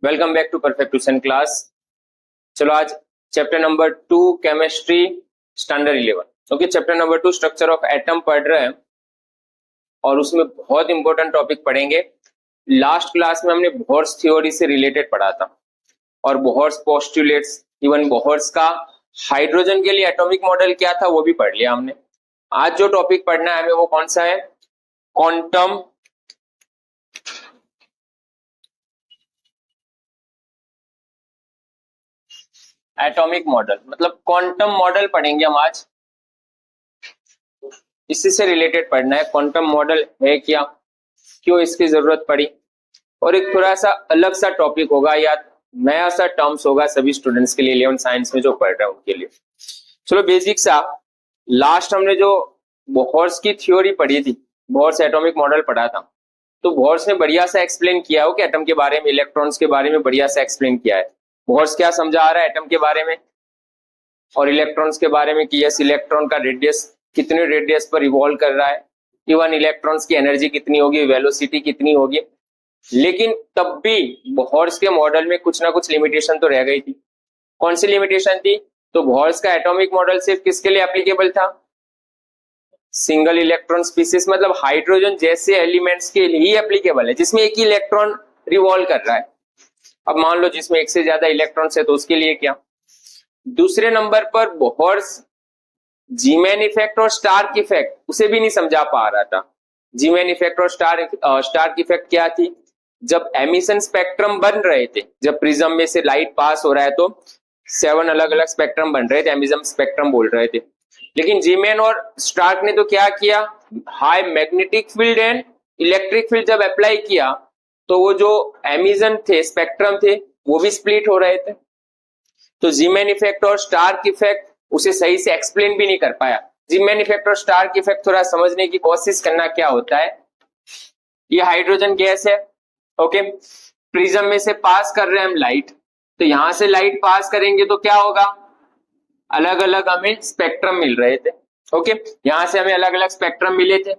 Welcome back to perfect tuition class. चलो आज chapter number 2 chemistry standard 11 okay. Chapter number 2 structure of atom पढ़ रहे हैं और उसमें बहुत इंपॉर्टेंट टॉपिक पढ़ेंगे। लास्ट क्लास में हमने बोहर्स थ्योरी से रिलेटेड पढ़ा था और बोहर्स पोस्टुलेट्स, इवन बोहर्स का हाइड्रोजन के लिए एटॉमिक मॉडल क्या था वो भी पढ़ लिया हमने। आज जो टॉपिक पढ़ना है हमें वो कौन सा है? क्वांटम एटॉमिक मॉडल, मतलब क्वांटम मॉडल पढ़ेंगे हम आज। इसी से रिलेटेड पढ़ना है, क्वांटम मॉडल है क्या, क्यों इसकी जरूरत पड़ी, और एक थोड़ा सा अलग सा टॉपिक होगा या नया सा टर्म्स होगा सभी स्टूडेंट्स के लिए 11th साइंस में जो पढ़ रहे हैं उनके लिए। चलो बेसिक सा, लास्ट हमने जो बोहर्स की थ्योरी पढ़ी थी, बोहर्स एटॉमिक मॉडल पढ़ा था, तो बोहर्स ने बढ़िया सा एक्सप्लेन किया हो कि एटम के बारे में, इलेक्ट्रॉन्स के बारे में बढ़िया सा एक्सप्लेन किया है। बोहर्स क्या समझा रहा है एटम के बारे में और इलेक्ट्रॉन्स के बारे में कि यस इलेक्ट्रॉन का रेडियस कितने रेडियस पर रिवॉल्व कर रहा है, इवन इलेक्ट्रॉन्स की एनर्जी कितनी होगी, वेलोसिटी कितनी होगी। लेकिन तब भी बोहर्स के मॉडल में कुछ ना कुछ लिमिटेशन तो रह गई थी। कौन सी लिमिटेशन थी? तो बोहर्स का एटॉमिक मॉडल सिर्फ किसके लिए एप्लीकेबल था? सिंगल इलेक्ट्रॉन स्पीसीज, मतलब हाइड्रोजन जैसे एलिमेंट्स के लिए ही एप्लीकेबल है जिसमें एक ही इलेक्ट्रॉन रिवॉल्व कर रहा है। अब मान लो जिसमें एक से ज्यादा इलेक्ट्रॉन्स है तो उसके लिए क्या? दूसरे नंबर पर बोहर्स जीमैन इफेक्ट और स्टार्क इफेक्ट उसे भी नहीं समझा पा रहा था। जीमैन इफेक्ट और स्टार्क इफेक्ट क्या थी? जब एमिशन स्पेक्ट्रम बन रहे थे, जब प्रिज्म में से लाइट पास हो रहा है तो 7 अलग अलग स्पेक्ट्रम बन रहे थे, एमिशन स्पेक्ट्रम बोल रहे थे। लेकिन जीमैन और स्टार्क ने तो क्या किया, high magnetic field and electric field जब अप्लाई किया तो वो जो एमिशन थे, स्पेक्ट्रम थे, वो भी स्प्लिट हो रहे थे। तो जीमैन इफेक्ट और स्टार्क इफेक्ट उसे सही से एक्सप्लेन भी नहीं कर पाया। जीमैन इफेक्ट और स्टार्क इफेक्ट थोड़ा समझने की कोशिश करना, क्या होता है। ये हाइड्रोजन गैस है, ओके, प्रिज्म में से पास कर रहे हैं हम लाइट, तो यहां से लाइट पास करेंगे तो क्या होगा, अलग अलग हमें स्पेक्ट्रम मिल रहे थे। ओके, यहां से हमें अलग अलग स्पेक्ट्रम मिले थे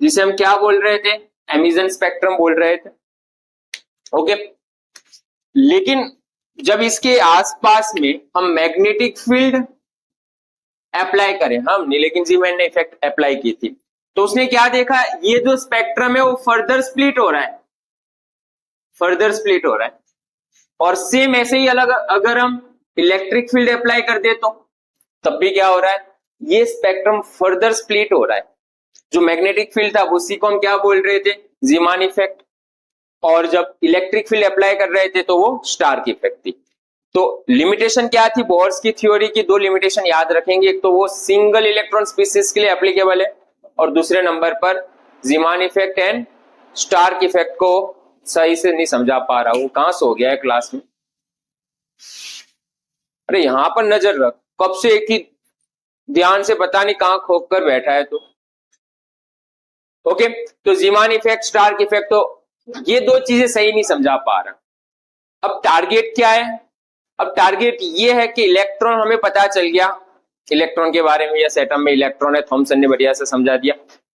जिसे हम क्या बोल रहे थे, एमिशन स्पेक्ट्रम बोल रहे थे। ओके, लेकिन जब इसके आसपास में हम मैग्नेटिक फील्ड अप्लाई करें, हम नहीं लेकिन जीमैन ने इफेक्ट अप्लाई की थी, तो उसने क्या देखा, ये जो स्पेक्ट्रम है वो फर्दर स्प्लिट हो रहा है, फर्दर स्प्लिट हो रहा है। और सेम ऐसे ही अलग अगर हम इलेक्ट्रिक फील्ड अप्लाई कर दे तो तब भी क्या हो रहा है, ये स्पेक्ट्रम फर्दर स्प्लिट हो रहा है। जो मैग्नेटिक फील्ड था उसी को हम क्या बोल रहे थे, जीमान इफेक्ट, और जब इलेक्ट्रिक फील्ड अप्लाई कर रहे थे तो वो स्टार्क इफेक्ट थी। तो लिमिटेशन क्या थी बोहर्स की थ्योरी की? 2 लिमिटेशन याद रखेंगे, एक तो वो सिंगल इलेक्ट्रॉन स्पीसीज के लिए एप्लीकेबल है और दूसरे नंबर पर Zeeman effect and Stark effect को सही से नहीं समझा पा रहा। वो कहां सो गया है क्लास में? अरे यहां पर नजर रख, कब से एक ही ध्यान से पता नहीं कहां खोप कर बैठा है तो। ओके, तो जीमान इफेक्ट, स्टार्क इफेक्ट, तो ये 2 चीजें सही नहीं समझा पा रहा। अब टारगेट क्या है? अब टारगेट ये है कि इलेक्ट्रॉन हमें पता चल गया, इलेक्ट्रॉन के बारे में, या एटम में इलेक्ट्रॉन है, थॉमसन ने बढ़िया से समझा दिया।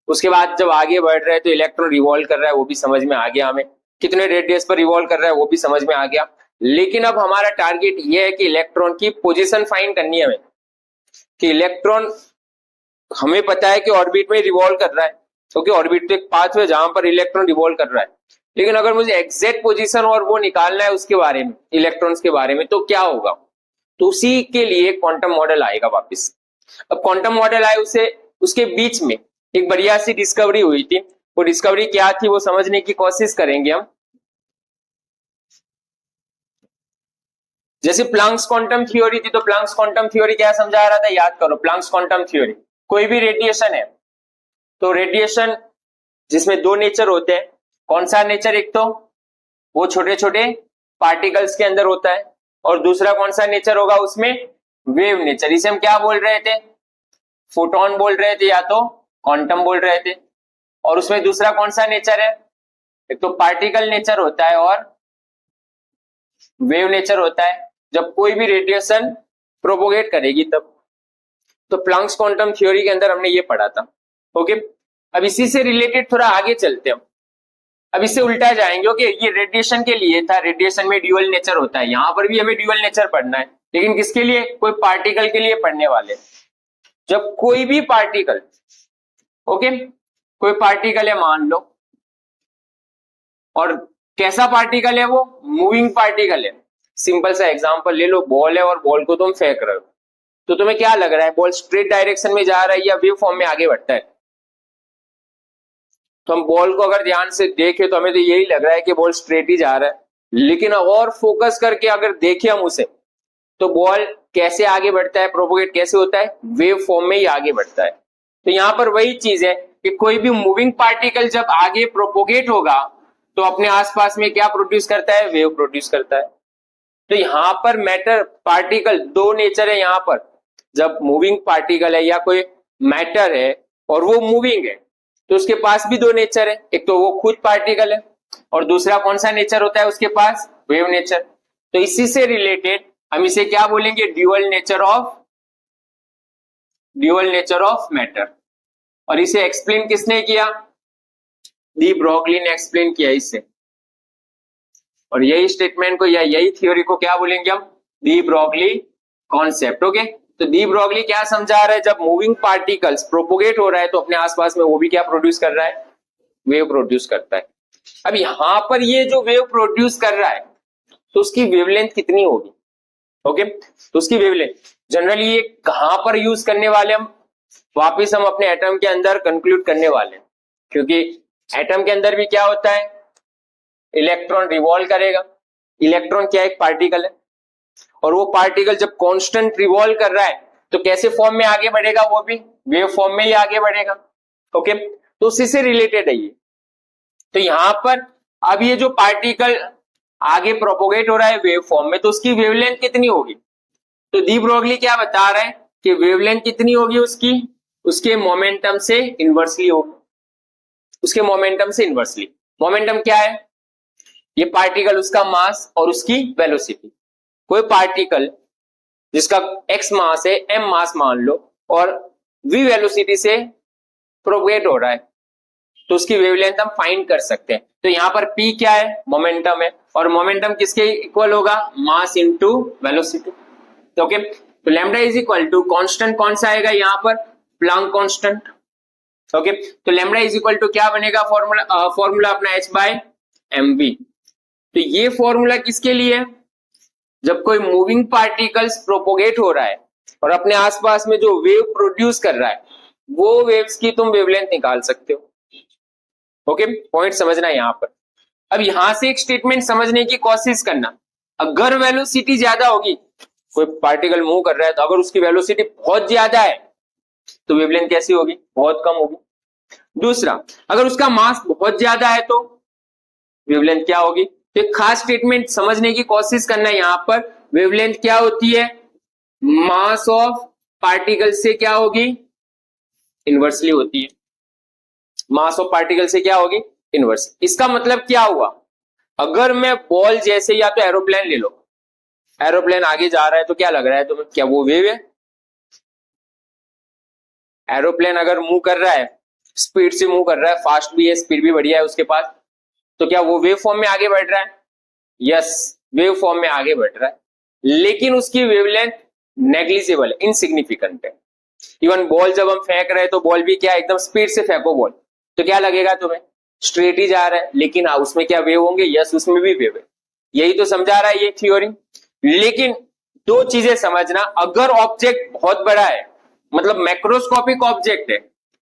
उसके बाद जब आगे बढ़ रहे हैं तो इलेक्ट्रॉन रिवॉल्व कर रहा है वो भी समझ में आ गया, हमें कितने रेडियस पर रिवॉल्व कर रहा है वो भी समझ में आ गया। लेकिन अब हमारा टारगेट ये है कि इलेक्ट्रॉन की पोजीशन फाइंड करनी है हमें, कि इलेक्ट्रॉन हमें पता है कि ऑर्बिट में रिवॉल्व कर रहा है, क्योंकि ऑर्बिट तो एक पाथ है जहां पर इलेक्ट्रॉन रिवॉल्व कर रहा है। लेकिन अगर मुझे एग्जैक्ट पोजीशन और वो निकालना है उसके बारे में, इलेक्ट्रॉन्स के बारे में, तो क्या होगा? तो उसी के लिए क्वांटम मॉडल आएगा वापस। अब क्वांटम मॉडल आए, उसे उसके बीच में एक बढ़िया सी डिस्कवरी हुई थी। वो डिस्कवरी क्या थी वो समझने की कोशिश करेंगे हम। जैसे प्लैंक्स क्वांटम थ्योरी थी, तो प्लैंक्स क्वांटम थ्योरी क्या समझा रहा था, याद करो। प्लैंक्स क्वांटम थ्योरी, कोई भी रेडिएशन है तो रेडिएशन जिसमें 2 नेचर होते हैं, कौन सा नेचर? एक तो वो छोटे छोटे पार्टिकल्स के अंदर होता है, और दूसरा कौन सा नेचर होगा उसमें? Wave nature. इसे हम क्या बोल रहे थे, फोटोन बोल रहे थे या तो क्वांटम बोल रहे थे। और उसमें दूसरा कौन सा नेचर है? एक तो पार्टिकल नेचर होता है और वेव नेचर होता है, जब कोई भी रेडिएशन प्रोपोगेट करेगी तब। तो प्लैंक्स क्वांटम थ्योरी के अंदर हमने ये पढ़ा था। ओके, अब इसी से रिलेटेड थोड़ा आगे चलते हैं। अब इससे उल्टा जाएंगे। ओके, ये रेडिएशन के लिए था, रेडिएशन में ड्यूअल नेचर होता है, यहां पर भी हमें ड्यूअल नेचर पढ़ना है, लेकिन किसके लिए? कोई पार्टिकल के लिए पढ़ने वाले। जब कोई भी पार्टिकल, ओके, कोई पार्टिकल है मान लो, और कैसा पार्टिकल है वो? मूविंग पार्टिकल है। सिंपल सा एग्जांपल ले लो, बॉल है और बॉल को तुम फेंक रहे हो, तो तुम्हें क्या लग रहा है, बॉल स्ट्रेट डायरेक्शन में जा रहा है या वेव फॉर्म में आगे बढ़ता है? तो हम बॉल को अगर ध्यान से देखें तो हमें तो यही लग रहा है कि बॉल स्ट्रेट ही जा रहा है, लेकिन और फोकस करके अगर देखें हम उसे, तो बॉल कैसे आगे बढ़ता है, प्रोपोगेट कैसे होता है? वेव फॉर्म में ही आगे बढ़ता है। तो यहां पर वही चीज है कि कोई भी मूविंग पार्टिकल जब आगे प्रोपोगेट होगा तो अपने आसपास में क्या प्रोड्यूस करता है? वेव प्रोड्यूस करता है। तो यहां पर मैटर पार्टिकल दो नेचर है यहां पर। जब मूविंग पार्टिकल है या कोई मैटर है और वो मूविंग है, तो उसके पास भी दो नेचर है, एक तो वो खुद पार्टिकल है और दूसरा कौन सा नेचर होता है उसके पास? Wave nature. तो इसी से रिलेटेड हम इसे क्या बोलेंगे? Dual nature of matter. और इसे एक्सप्लेन किसने किया? डी ब्रोगली ने एक्सप्लेन किया इसे। और यही स्टेटमेंट को या यही थ्योरी को क्या बोलेंगे हम? De Broglie concept. ओके, तो डी ब्रोगली क्या समझा रहा है? जब मूविंग पार्टिकल्स प्रोपोगेट हो रहा है तो अपने आसपास में वो भी क्या प्रोड्यूस कर रहा है? वेव प्रोड्यूस करता है। अब यहां पर ये जो वेव प्रोड्यूस कर रहा है तो उसकी वेवलेंथ कितनी होगी? ओके, तो उसकी वेवलेंथ जनरली ये कहां पर यूज करने वाले हम? वापिस हम अपने एटम के अंदर कंक्लूड करने वाले हैं, क्योंकि एटम के अंदर भी क्या होता है? इलेक्ट्रॉन रिवॉल्व करेगा। इलेक्ट्रॉन क्या? एक पार्टिकल है, और वो पार्टिकल जब कांस्टेंट रिवॉल्व कर रहा है तो कैसे फॉर्म में आगे बढ़ेगा? वो भी वेव फॉर्म में ही आगे बढ़ेगा। ओके, तो उसी से रिलेटेड है ये। तो यहां पर अब ये जो पार्टिकल आगे प्रोपोगेट हो रहा है वेव फॉर्म में, तो उसकी वेवलेंथ कितनी होगी? तो डी ब्रोगली क्या बता रहे हैं कि वेवलेंथ कितनी होगी उसकी? उसके मोमेंटम से इनवर्सली होगी। उसके मोमेंटम से इनवर्सली। मोमेंटम क्या है? ये पार्टिकल, उसका मास और उसकी वेलोसिटी। कोई पार्टिकल जिसका x मास है, m मास मान लो, और v वेलोसिटी से प्रोपोगेट हो रहा है, तो उसकी वेवलेंथ हम फाइंड कर सकते हैं। तो यहां पर p क्या है? मोमेंटम है, और मोमेंटम किसके इक्वल होगा? Mass into velocity. ओके, तो lambda is equal to constant कौन सा आएगा यहां पर? Planck constant. ओके, तो लैम्डा इज इक्वल टू क्या बनेगा? फॉर्मूला अपना h बाय mv। तो ये फॉर्मूला किसके लिए है? जब कोई मूविंग पार्टिकल्स प्रोपोगेट हो रहा है और अपने आसपास में जो वेव प्रोड्यूस कर रहा है, वो वेव्स की तुम वेवलेंथ निकाल सकते हो। ओके, पॉइंट समझना यहां पर। अब यहां से एक स्टेटमेंट समझने की कोशिश करना, अगर वेलोसिटी ज्यादा होगी, कोई पार्टिकल मूव कर रहा है, तो अगर उसकी वेलोसिटी बहुत ज्यादा है तो वेवलेंथ कैसी होगी? बहुत कम होगी। दूसरा, अगर उसका मास बहुत ज्यादा है तो वेवलेंथ क्या होगी? तो एक खास स्टेटमेंट समझने की कोशिश करना है यहां पर। वेवलेंथ क्या होती है? मास ऑफ पार्टिकल से क्या होगी? इनवर्सली होती है। मास ऑफ पार्टिकल से क्या होगी? इनवर्स। इसका मतलब क्या हुआ? अगर मैं बॉल जैसे, या तो एरोप्लेन ले लो, एरोप्लेन आगे जा रहा है तो क्या लग रहा है तुम्हें? क्या वो वेव है? एरोप्लेन अगर मूव कर रहा है, स्पीड से मूव कर रहा है, फास्ट भी है, स्पीड भी बढ़िया है उसके पास, तो क्या वो वेव फॉर्म में आगे बढ़ रहा है? यस, वेव फॉर्म में आगे बढ़ रहा है, लेकिन उसकी वेवलेंथ नेग्लिजिबल, इनसिग्निफिकेंट है। इवन बॉल जब हम फेंक रहे हैं तो बॉल भी क्या, एकदम स्पीड से फेंको बॉल, तो क्या लगेगा तुम्हें? स्ट्रेट ही जा रहा है, लेकिन उसमें क्या वेव होंगे? यस, उसमें भी वेव है। यही तो समझा रहा है ये थ्योरी। लेकिन दो चीजें समझना, अगर ऑब्जेक्ट बहुत बड़ा है, मतलब मैक्रोस्कोपिक ऑब्जेक्ट है,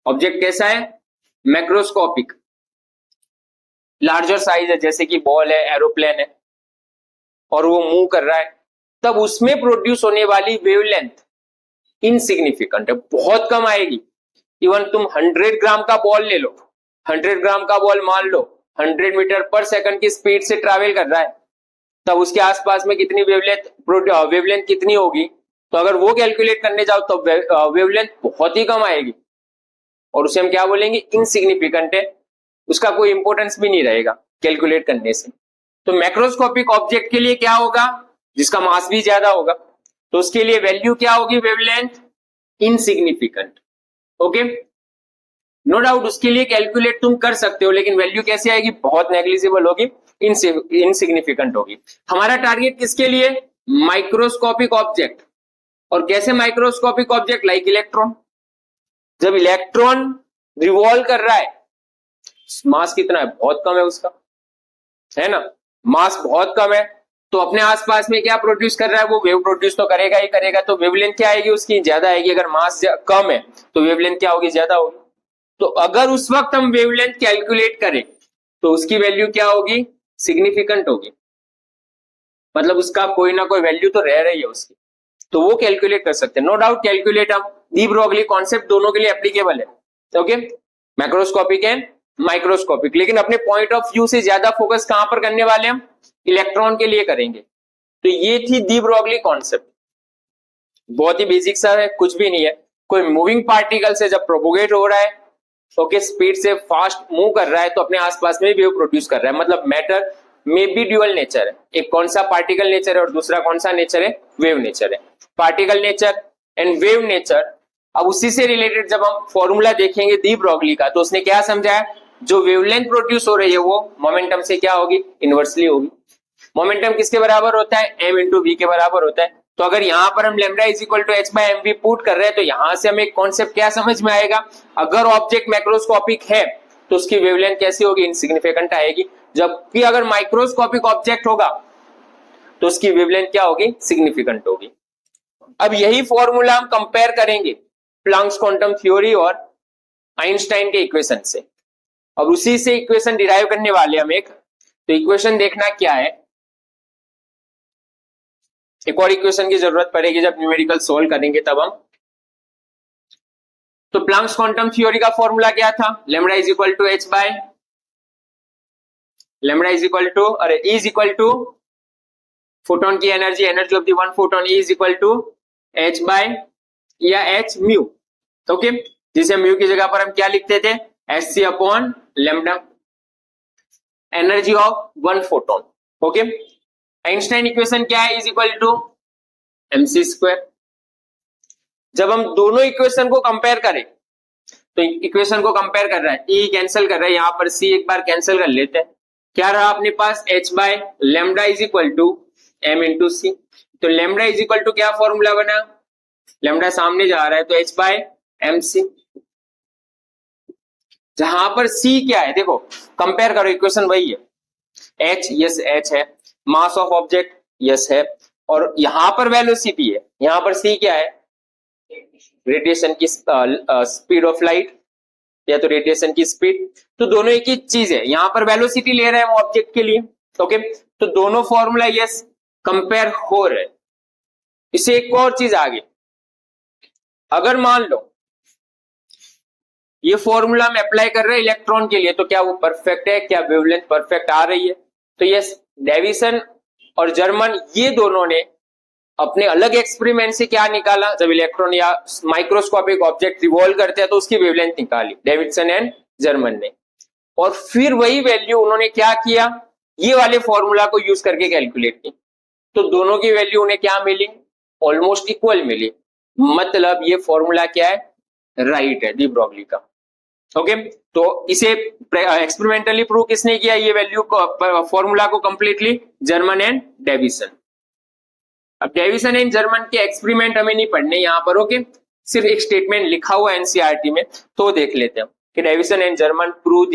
ऑब्जेक्ट कैसा है? मैक्रोस्कोपिक, लार्जर साइज है, जैसे कि बॉल है, एरोप्लेन है, और वो मूव कर रहा है, तब उसमें प्रोड्यूस होने वाली वेवलेंथ इनसिग्निफिकेंट है, बहुत कम आएगी। इवन तुम 100 ग्राम का बॉल ले लो, 100 ग्राम का बॉल मान लो 100 मीटर पर सेकंड की स्पीड से ट्रैवल कर रहा है, तब उसके आसपास में कितनी वेवलेंथ कितनी होगी? तो अगर वो कैलकुलेट करने जाओ तो वेवलेंथ बहुत ही कम आएगी, और उसे हम क्या बोलेंगे? इनसिग्निफिकेंट है, उसका कोई इंपॉर्टेंस भी नहीं रहेगा कैलकुलेट करने से। तो मैक्रोस्कोपिक ऑब्जेक्ट के लिए क्या होगा? जिसका मास भी ज्यादा होगा, तो उसके लिए वैल्यू क्या होगी? Wavelength insignificant. Okay, no doubt उसके लिए कैलकुलेट तुम कर सकते हो, लेकिन वैल्यू कैसे आएगी, बहुत नेग्लिजिबल होगी, इनसिग्निफिकेंट होगी। हमारा टारगेट किसके लिए, माइक्रोस्कोपिक ऑब्जेक्ट। और कैसे माइक्रोस्कोपिक ऑब्जेक्ट, लाइक इलेक्ट्रॉन। जब इलेक्ट्रॉन रिवॉल्व कर रहा है, मास कितना है, बहुत कम है उसका, है ना, मास बहुत कम है, तो अपने आसपास में क्या प्रोड्यूस कर रहा है, वो वेव प्रोड्यूस तो करेगा ही करेगा, तो वेवलेंथ क्या आएगी उसकी, ज्यादा आएगी। अगर मास कम है तो वेवलेंथ क्या होगी, ज्यादा होगी। तो अगर उस वक्त हम वेवलेंथ कैलकुलेट करें तो उसकी वैल्यू क्या होगी, सिग्निफिकेंट होगी, मतलब उसका कोई ना कोई वैल्यू तो रह रही है उसकी, तो वो कैलकुलेट कर सकते हैं। नो डाउट कैलकुलेट हम डी ब्रोगली कॉन्सेप्ट दोनों के लिए एप्लीकेबल है, ओके, मैक्रोस्कोपिक एंड माइक्रोस्कोपिक। लेकिन अपने पॉइंट ऑफ व्यू से ज्यादा फोकस कहां पर करने वाले हम, इलेक्ट्रॉन के लिए करेंगे। तो ये थी डी ब्रोगली कॉन्सेप्ट, बहुत ही बेसिक सा है, कुछ भी नहीं है। कोई मूविंग पार्टिकल से जब प्रोपोगेट हो रहा है, ओके, स्पीड से फास्ट मूव कर रहा है, तो अपने आसपास में वेव प्रोड्यूस कर रहा है, मतलब मैटर में भी ड्यूअल नेचर है, एक कौन सा पार्टिकल नेचर है और दूसरा कौन सा नेचर है, वेव नेचर है। Particle nature and wave nature. अब उसी से रिलेटेड जब हम फॉर्मूला देखेंगे डी ब्रोगली का, तो उसने क्या समझाया, जो वेवलेंथ प्रोड्यूस हो रही है वो मोमेंटम से क्या होगी, इनवर्सली होगी। मोमेंटम किसके बराबर होता है, m इंटू वी के बराबर होता है। तो अगर यहां पर हम lambda is equal to H by M V put कर रहे हैं, तो यहां से हमें एक कॉन्सेप्ट क्या समझ में आएगा, अगर ऑब्जेक्ट मैक्रोस्कोपिक है तो उसकी वेवलेंथ कैसी होगी, इनसिग्निफिकेंट आएगी। जबकि अगर माइक्रोस्कोपिक ऑब्जेक्ट होगा तो उसकी वेवलेंथ क्या होगी, सिग्निफिकेंट होगी। अब यही फॉर्मूला हम कंपेयर करेंगे प्लैंक्स क्वांटम थ्योरी और आइंस्टाइन के इक्वेशन से। अब उसी से इक्वेशन डिराइव करने वाले हम एक, तो इक्वेशन देखना क्या है, एक और इक्वेशन की जरूरत पड़ेगी जब न्यूमेरिकल सोल्व करेंगे तब हम। तो प्लैंक्स क्वांटम थ्योरी का फॉर्मूला क्या था, lambda is equal to H by lambda is equal to, अरे E is equal to photon की energy, energy of the one photon is equal to H by या एच म्यू, ओके, जिसे mu की जगह पर हम क्या लिखते थे, H C upon lambda, energy of one photon, okay. Einstein equation क्या है, is equal to M C square. जब हम दोनों इक्वेशन को कंपेयर करें, तो इक्वेशन को कंपेयर कर रहा है, ई कैंसिल कर रहा है, यहां पर सी एक बार कैंसिल कर लेते हैं, क्या रहा अपने पास, H by lambda is equal to M into C. तो लेमडा इज इक्वल टू क्या फॉर्मूला बना, लेमडा सामने जा रहा है तो एच बाय एम सी, जहां पर सी क्या है, देखो कंपेयर करो, इक्वेशन वही है, एच यस एच है, मास ऑफ ऑब्जेक्ट यस है, और यहां पर वेलोसिटी है, यहां पर सी क्या है, रेडिएशन की स्पीड ऑफ लाइट, या तो रेडिएशन की स्पीड, तो दोनों एक ही चीज है, यहां पर वेलोसिटी ले रहे हैं हम ऑब्जेक्ट के लिए, ओके। तो दोनों फॉर्मूला यस कंपेयर हो रहे। इससे एक और चीज आगे, अगर मान लो ये फॉर्मूला हम अप्लाई कर रहे हैं इलेक्ट्रॉन के लिए, तो क्या वो परफेक्ट है, क्या वेवलेंथ परफेक्ट आ रही है, तो यस, डेविसन और जर्मन ये दोनों ने अपने अलग एक्सपेरिमेंट से क्या निकाला, जब इलेक्ट्रॉन या माइक्रोस्कोपिक ऑब्जेक्ट रिवॉल्व करते हैं तो उसकी वेवलेंथ निकाली, डेविडसन एंड जर्मन ने, और फिर वही वैल्यू उन्होंने क्या किया, ये वाले फॉर्मूला को यूज करके कैलकुलेट की, तो दोनों की वैल्यू उन्हें क्या मिली, ऑलमोस्ट इक्वल मिली, मतलब ये फॉर्मूला क्या है, राइट है डी ब्रोगली का, ओके। तो इसे एक्सपेरिमेंटली प्रूव किसने किया, ये वैल्यू को, फॉर्मूला को कंप्लीटली, जर्मन एंड डेविसन। अब डेविसन एंड जर्मन के एक्सपेरिमेंट हमें नहीं पढ़ने यहां पर, ओके, सिर्फ एक स्टेटमेंट लिखा हुआ एनसीईआरटी में, तो देख लेते हैं कि Davisson and German prove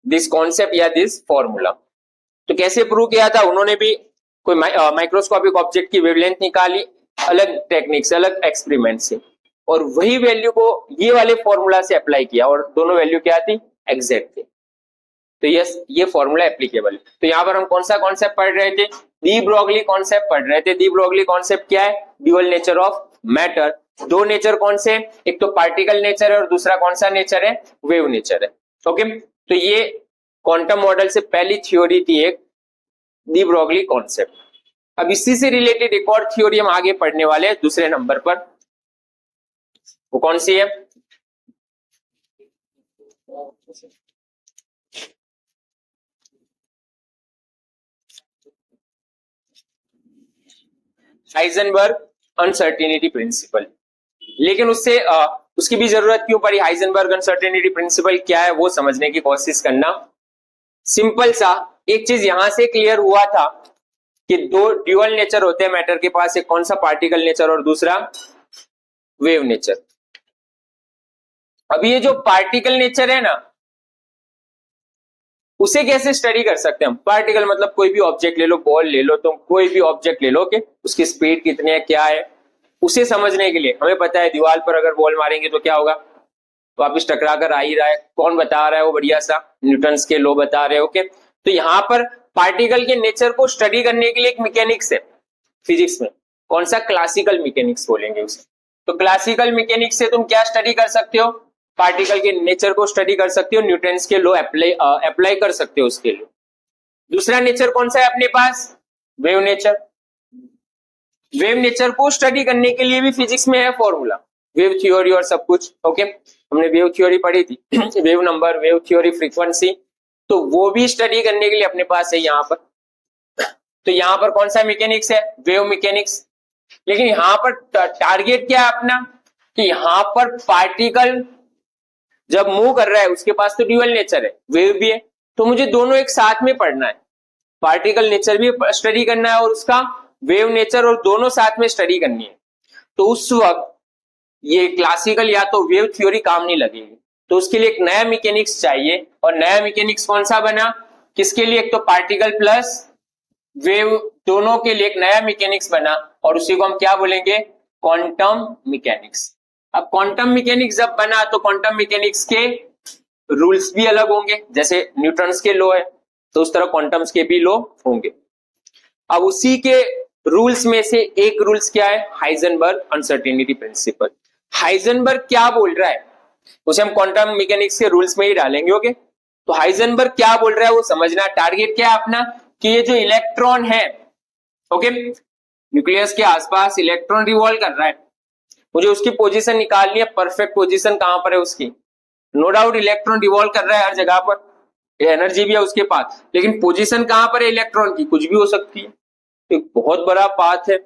this concept या दिस फॉर्मूला। तो कैसे प्रूव किया था, उन्होंने भी कोई माइक्रोस्कोपिक ऑब्जेक्ट की वेवलेंथ निकाली, अलग टेक्निक से, अलग एक्सपेरिमेंट से, और वही वैल्यू को ये वाले फॉर्मूला से अप्लाई किया, और दोनों वैल्यू क्या थी, एग्जैक्ट थी। तो यस, ये फॉर्मूला एप्लीकेबल है। तो यहां पर हम कौन सा कॉन्सेप्ट पढ़ रहे थे, डी ब्रोगली कॉन्सेप्ट पढ़ रहे थे। डी ब्रोगली कॉन्सेप्ट क्या है, ड्यूअल नेचर ऑफ मैटर। दो नेचर कौन से, एक तो पार्टिकल नेचर है और दूसरा कौन सा नेचर है, वेव नेचर है, ओके। तो ये क्वांटम मॉडल से पहली थ्योरी थी एक, डी ब्रोगली कॉन्सेप्ट। अब इसी से रिलेटेड एक और थ्योरी हम आगे पढ़ने वाले हैं दूसरे नंबर पर, वो कौन सी है, हाइजेनबर्ग अनसर्टेनिटी प्रिंसिपल। लेकिन उससे उसकी भी जरूरत क्यों पड़ी, हाइजेनबर्ग अनसर्टेनिटी प्रिंसिपल क्या है वो समझने की कोशिश करना। सिंपल सा एक चीज यहां से क्लियर हुआ था कि दो ड्यूअल नेचर होते हैं मैटर के पास, एक कौन सा, पार्टिकल नेचर और दूसरा वेव नेचर। अब ये जो पार्टिकल नेचर है ना, उसे कैसे स्टडी कर सकते हैं हम। पार्टिकल मतलब कोई भी ऑब्जेक्ट ले लो, बॉल ले लो, तुम कोई भी ऑब्जेक्ट ले लो, कि उसकी स्पीड कितनी है, क्या है, उसे समझने के लिए हमें पता है दीवार पर अगर बॉल मारेंगे तो क्या होगा, वापिस टकरा कर आ ही रहा है। कौन बता रहा है वो, बढ़िया सा न्यूटन्स के लॉ बता रहे हैं। ओके, तो यहां पर पार्टिकल के नेचर को स्टडी करने के लिए एक मैकेनिक्स है फिजिक्स में, कौन सा, क्लासिकल मैकेनिक्स बोलेंगे उसे। तो क्लासिकल मैकेनिक्स से तुम क्या स्टडी कर सकते हो, पार्टिकल के नेचर को स्टडी कर सकते हो, न्यूटन्स के लॉ अप्लाई कर सकते हो उसके लिए। दूसरा नेचर कौन सा है अपने पास, वेव नेचर। वेव नेचर को स्टडी करने के लिए भी फिजिक्स में है फॉर्मूला, वेव थ्योरी और सब कुछ। ओके, हमने वेव थ्योरी पढ़ी थी wave number, wave theory, frequency, तो वो भी स्टडी करने के लिए अपने पास है यहाँ पर। तो यहाँ पर कौन सा मैकेनिक्स है, वेव मैकेनिक्स। लेकिन यहाँ पर टारगेट क्या है अपना, कि यहाँ पर पार्टिकल जब मूव कर रहा है उसके पास तो ड्यूअल नेचर है, वेव भी है, तो मुझे दोनों एक साथ में पढ़ना है, पार्टिकल नेचर भी स्टडी करना है और उसका वेव नेचर, और दोनों साथ में स्टडी करनी है। तो उस वक्त ये क्लासिकल या तो वेव थ्योरी काम नहीं लगेगी, तो उसके लिए एक नया मैकेनिक्स चाहिए। और नया मैकेनिक्स कौन सा बना, किसके लिए, एक तो पार्टिकल प्लस वेव दोनों के लिए एक नया मैकेनिक्स बना, और उसी को हम क्या बोलेंगे, क्वांटम मैकेनिक्स। अब क्वांटम मैकेनिक्स जब बना तो क्वांटम मैकेनिक्स के रूल्स भी अलग होंगे, जैसे न्यूटन्स के लॉ है तो उस तरह क्वांटम्स के भी लॉ होंगे। अब उसी के रूल्स में से एक रूल्स क्या है, हाइजेनबर्ग अनसर्टेनिटी प्रिंसिपल। हाइजेनबर्ग क्या बोल रहा है उसे हम क्वांटम मैकेनिक्स के रूल्स में ही डालेंगे। ओके, तो हाइजेनबर्ग क्या बोल रहा है वो समझना। टारगेट क्या है अपना, कि ये जो इलेक्ट्रॉन है, ओके, न्यूक्लियस के आसपास इलेक्ट्रॉन रिवॉल्व कर रहा है, मुझे उसकी पोजीशन निकालनी है, परफेक्ट पोजीशन कहां पर है उसकी। नो डाउट इलेक्ट्रॉन रिवॉल्व कर रहा है हर जगह पर, एनर्जी भी है उसके पास, लेकिन पोजीशन कहां पर है इलेक्ट्रॉन की, कुछ भी हो सकती है। एक बहुत बड़ा पाथ है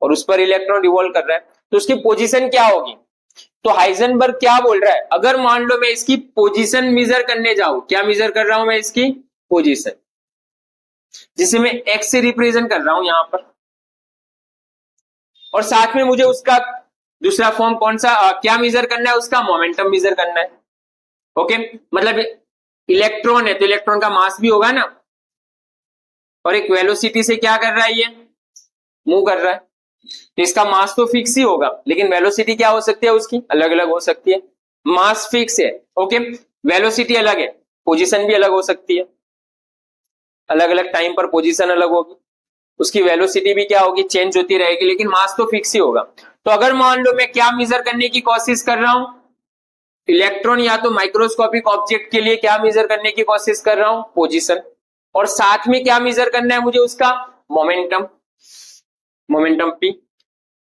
और उस पर इलेक्ट्रॉन रिवॉल्व कर रहा है, तो उसकी पोजीशन क्या होगी। तो हाइजेनबर्ग क्या बोल रहा है, अगर मान लो मैं इसकी पोजीशन मेजर करने जाऊं, क्या मेजर कर रहा हूं मैं, इसकी पोजीशन, जिसे मैं एक्स से रिप्रेजेंट कर रहा हूं यहां पर, और साथ में मुझे उसका दूसरा फॉर्म कौन सा, क्या मेजर करना है, उसका मोमेंटम मेजर करना है। ओके, मतलब इलेक्ट्रॉन है तो इलेक्ट्रॉन का मास भी होगा ना, और एक वेलोसिटी से क्या कर रहा है, ये मूव कर रहा है, तो इसका मास तो फिक्स ही होगा, लेकिन वेलोसिटी क्या हो सकती है उसकी, अलग अलग हो सकती है। मास फिक्स है, ओके, वेलोसिटी अलग है, पोजीशन भी अलग हो सकती है, अलग अलग टाइम पर पोजीशन अलग होगी, उसकी वेलोसिटी भी क्या होगी, चेंज होती रहेगी, लेकिन मास तो फिक्स ही होगा। तो अगर मान लो मैं क्या मेजर करने की कोशिश कर रहा हूं, इलेक्ट्रॉन या तो माइक्रोस्कोपिक ऑब्जेक्ट के लिए क्या मेजर करने की कोशिश कर रहा हूं, पोजीशन, और साथ में क्या मेजर करना है मुझे, उसका मोमेंटम, मोमेंटम पी।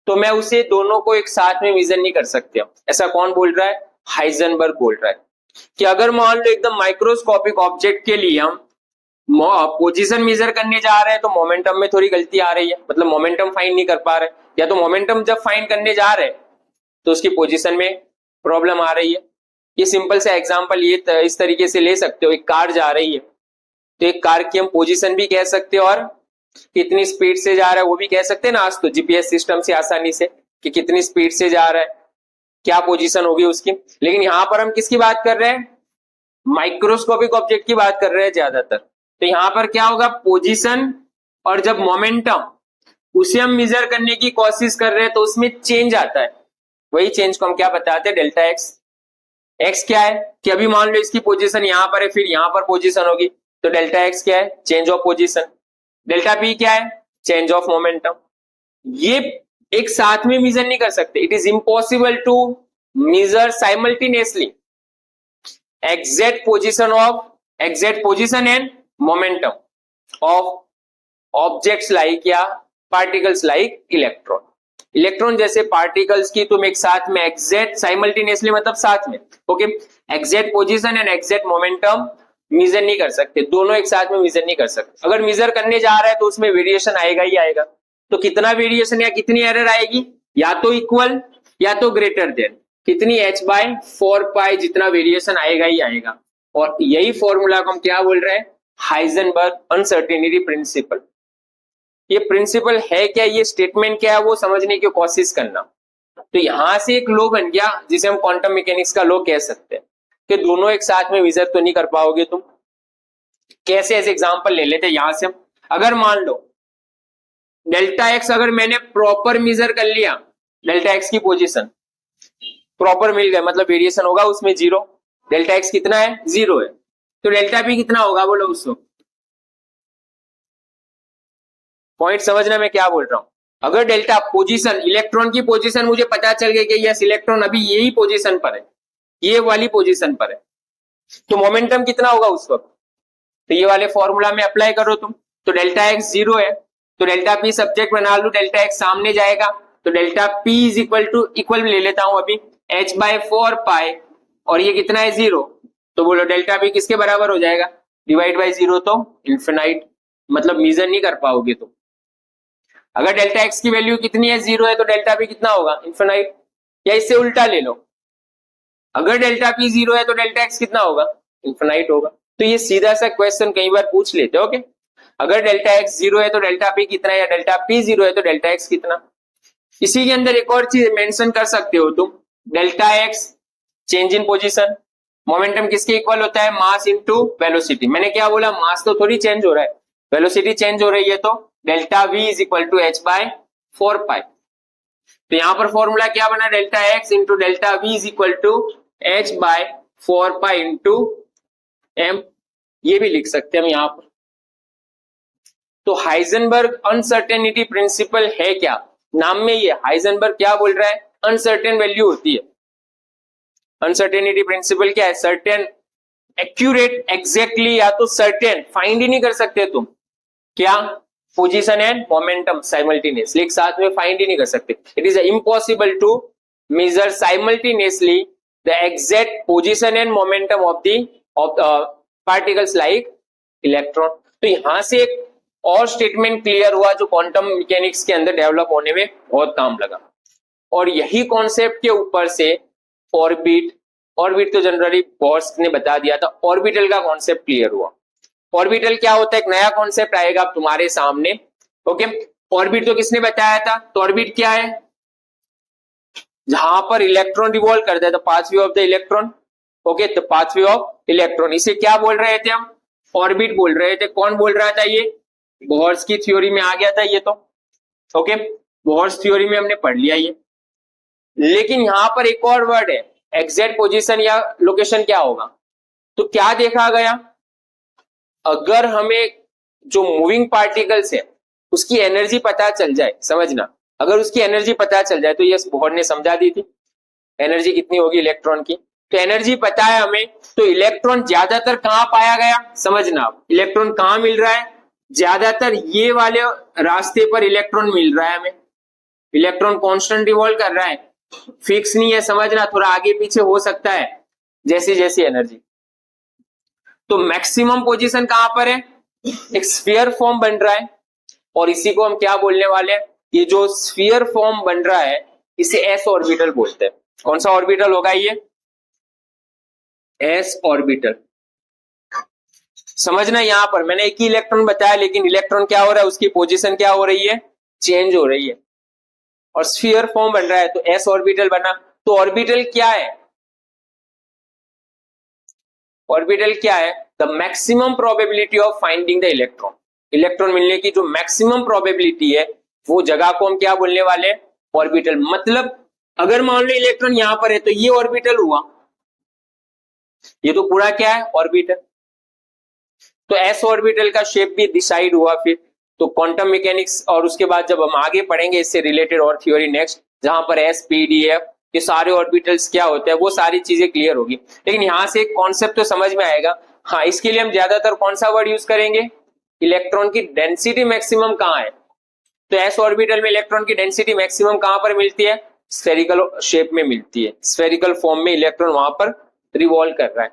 तो मैं उसे दोनों को एक साथ में मेजर नहीं कर सकते। ऐसा कौन बोल रहा है, हाइजेनबर्ग बोल रहा है कि अगर मान लो एकदम माइक्रोस्कोपिक ऑब्जेक्ट के लिए हम पोजीशन मेजर करने जा रहे हैं तो मोमेंटम में थोड़ी गलती आ रही है, मतलब मोमेंटम फाइंड नहीं कर पा रहे, या तो मोमेंटम जब फाइंड करने जा रहे हैं तो उसकी पोजीशन में प्रॉब्लम आ रही है। ये सिंपल सा एग्जांपल ये इस तरीके से ले सकते हो, एक कार जा रही है तो एक कार की हम पोजीशन भी कह सकते हो और कितनी स्पीड से जा रहा है वो भी कह सकते हैं ना, आज तो जीपीएस सिस्टम से आसानी से, कि कितनी स्पीड से जा रहा है, क्या पोजीशन होगी उसकी। लेकिन यहां पर हम किसकी बात कर रहे हैं, माइक्रोस्कोपिक ऑब्जेक्ट की बात कर रहे हैं ज्यादातर। तो यहां पर क्या होगा, पोजीशन, और जब मोमेंटम उसे हम मेजर करने की कोशिश कर रहे हैं तो उसमें चेंज आता है, वही चेंज को हम क्या बताते हैं, डेल्टा एक्स। एक्स क्या है कि अभी मान लो इसकी पोजीशन यहां पर है, फिर यहां पर पोजीशन होगी, तो डेल्टा एक्स क्या है, change of position. Delta P क्या है, चेंज ऑफ मोमेंटम। ये एक साथ में मेजर नहीं कर सकते, it is impossible to measure simultaneously exact position and momentum of objects like या पार्टिकल्स लाइक इलेक्ट्रॉन। इलेक्ट्रॉन जैसे पार्टिकल्स की तुम एक साथ में एग्जैक्ट साइमल्टेनियसली, मतलब साथ में, okay, exact position and exact momentum measure नहीं कर सकते, दोनों एक साथ में मेजर नहीं कर सकते। अगर मेजर करने जा रहा है तो उसमें वेरिएशन आएगा ही आएगा, तो कितना वेरिएशन या कितनी एरर आएगी, या तो इक्वल या तो ग्रेटर देन, कितनी h/4 जितना वेरिएशन आएगा ही आएगा। और यही फॉर्मूला को हम क्या बोल रहे हैं, हाइजेनबर्ग अनसर्टेनिटी प्रिंसिपल। ये प्रिंसिपल है क्या, ये स्टेटमेंट क्या है, वो समझने की कोशिश करना। तो यहां से एक लॉ बन गया जिसे हम क्वांटम मैकेनिक्स का लॉ कह सकते हैं कि दोनों एक साथ में मेजर तो नहीं कर पाओगे तुम। कैसे, ऐसे एग्जांपल ले लेते हैं यहां से हम। अगर मान लो डेल्टा एक्स अगर मैंने प्रॉपर मेजर कर लिया, डेल्टा एक्स की पोजीशन प्रॉपर मिल गए, मतलब वेरिएशन होगा उसमें 0। डेल्टा एक्स कितना है, 0 है। तो डेल्टा पी कितना होगा बोलो उसको। पॉइंट समझना मैं क्या बोल रहा हूं। अगर डेल्टा पोजीशन, इलेक्ट्रॉन की पोजीशन मुझे पता चल गई कि यस इलेक्ट्रॉन अभी यही पोजीशन पर है, ये वाली पोजीशन पर है, तो मोमेंटम कितना होगा उस वक्त। तो ये वाले फॉर्मूला में अप्लाई करो तुम। तो डेल्टा एक्स 0 है, तो डेल्टा पी सब्जेक्ट बना लो, डेल्टा एक्स सामने जाएगा, तो delta P is equal to, equal ले लेता हूं अभी, h/4 और ये कितना है 0। तो बोलो डेल्टा पी किसके बराबर हो जाएगा, डिवाइड बाई 0 तो इन्फिनाइट, मतलब मेजर नहीं कर पाओगे तुम। अगर डेल्टा एक्स की वैल्यू कितनी है, 0 है, तो डेल्टा पी कितना होगा, इन्फिनाइट। या इससे उल्टा ले लो, अगर डेल्टा पी 0 है तो डेल्टा एक्स कितना होगा, इन्फिनाइट होगा। तो ये सीधा सा क्वेश्चन कई बार पूछ लेते हो, ओके। अगर डेल्टा एक्स 0 है तो डेल्टा पी कितना, या डेल्टा पी 0 है तो डेल्टा एक्स कितना। इसी के अंदर एक और चीज मेंशन कर सकते हो तुम, delta x change in position, momentum किसके इक्वल होता है, मास इनटू वेलोसिटी। मैंने क्या बोला, मास तो थोड़ी चेंज हो रहा है, वेलोसिटी चेंज हो रही है, तो delta V is equal to h/4। तो यहां पर फॉर्मूला क्या बना, delta X into delta V is equal to h/4 into M. ये भी लिख सकते हैं हम यहां पर। तो हाइजेनबर्ग अनसर्टेनिटी प्रिंसिपल है क्या, नाम में ये हाइजेनबर्ग क्या बोल रहा है, अनसर्टेन वैल्यू होती है। अनसर्टेनिटी प्रिंसिपल क्या है, सर्टेन, एक्यूरेट, एग्जैक्टली, या तो सर्टेन फाइंड ही नहीं कर सकते तुम, क्या, पोजीशन एंड मोमेंटम साइमल्टेनियसली एक साथ में फाइंड ही नहीं कर सकते। It is impossible to measure simultaneously the exact position and momentum of the particles like electron. तो यहां से एक और स्टेटमेंट क्लियर हुआ जो क्वांटम मैकेनिक्स के अंदर डेवलप होने में बहुत काम लगा। और यही कॉन्सेप्ट के ऊपर से ऑर्बिट, ऑर्बिट तो जनरली बोर्स ने बता दिया था, ऑर्बिटल का कॉन्सेप्ट क्लियर हुआ। ऑर्बिटल क्या होता है, एक नया कॉन्सेप्ट आएगा अब तुम्हारे सामने, ओके। ऑर्बिट तो किसने बताया था, तो ऑर्बिट क्या है, जहां पर इलेक्ट्रॉन रिवॉल्व करता है, तो pathway of the electron, okay. तो पाथवे ऑफ इलेक्ट्रॉन, इसे क्या बोल रहे थे हम, ऑर्बिट बोल रहे थे। कौन बोल रहा था, ये बोर्स की थ्योरी में आ गया था ये तो, ओके। बोर्स थ्योरी में हमने पढ़ लिया ये। लेकिन यहां पर एक और वर्ड है, एग्जैक्ट पोजीशन या लोकेशन क्या होगा। तो क्या देखा गया, अगर हमें जो मूविंग पार्टिकल्स है उसकी एनर्जी पता चल जाए, समझना, अगर उसकी एनर्जी पता चल जाए, तो ये बोर्ड ने समझा दी थी एनर्जी कितनी होगी इलेक्ट्रॉन की। तो एनर्जी पता है हमें, तो इलेक्ट्रॉन ज्यादातर कहां पाया गया, समझना, इलेक्ट्रॉन कहां मिल रहा है, ज्यादातर ये वाले रास्ते पर इलेक्ट्रॉन मिल रहा है हमें। इलेक्ट्रॉन कांस्टेंट रिवॉल्व कर रहा है, फिक्स नहीं है, समझना, थोड़ा आगे पीछे हो सकता है जैसी जैसी एनर्जी। तो मैक्सिमम पोजीशन कहां पर है, एक स्फीयर फॉर्म बन रहा है, और इसी को हम क्या बोलने वाले हैं, ये जो स्फीयर फॉर्म बन रहा है इसे एस ऑर्बिटल बोलते हैं। कौन सा ऑर्बिटल होगा ये, एस ऑर्बिटल। समझना, यहां पर मैंने एक ही इलेक्ट्रॉन बताया, लेकिन इलेक्ट्रॉन क्या हो रहा है, उसकी पोजीशन क्या हो रही है, चेंज हो रही है, और स्फीयर फॉर्म बन रहा है, तो एस ऑर्बिटल बना। तो ऑर्बिटल क्या है, ऑर्बिटल क्या है, the maximum probability of finding the electron. Electron मिलने की जो मैक्सिमम प्रोबेबिलिटी है वो जगह को हम क्या बोलने वाले हैं, ऑर्बिटल। मतलब अगर मान लो इलेक्ट्रॉन यहां पर है तो ये ऑर्बिटल हुआ, ये तो पूरा क्या है, ऑर्बिटल। तो एस ऑर्बिटल का शेप भी डिसाइड हुआ फिर। तो क्वांटम मैकेनिक्स, और उसके बाद जब हम आगे पढ़ेंगे इससे रिलेटेड और थ्योरी नेक्स्ट, जहां पर एस पी डी एफ ये सारे ऑर्बिटल्स क्या होते हैं, वो सारी चीजें क्लियर होगी। लेकिन यहां से एक कॉन्सेप्ट तो समझ में आएगा। हाँ, इसके लिए हम ज्यादातर कौन सा वर्ड यूज करेंगे, इलेक्ट्रॉन की डेंसिटी मैक्सिमम कहां है। तो एस ऑर्बिटल में इलेक्ट्रॉन की डेंसिटी मैक्सिमम कहां पर मिलती है, स्फेरिकल शेप में मिलती है, स्फेरिकल फॉर्म में इलेक्ट्रॉन वहां पर रिवॉल्व कर रहा है।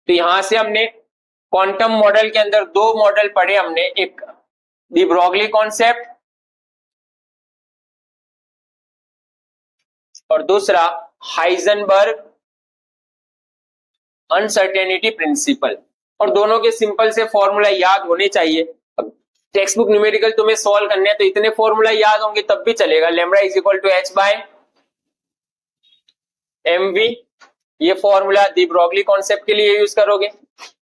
तो यहां से हमने क्वांटम मॉडल के अंदर दो मॉडल पढ़े हमने, एक डी ब्रोगली कॉन्सेप्ट और दूसरा हाइजेनबर्ग अनसर्टेनिटी प्रिंसिपल, और दोनों के सिंपल से फॉर्मूला याद होने चाहिए। अब टेक्स्ट बुक न्यूमेरिकल तुम्हें सॉल्व करने हैं तो इतने फॉर्मूला याद होंगे तब भी चलेगा। Lambda is equal to H by M V, ये फॉर्मूला दी ब्रोगली कॉन्सेप्ट के लिए यूज करोगे,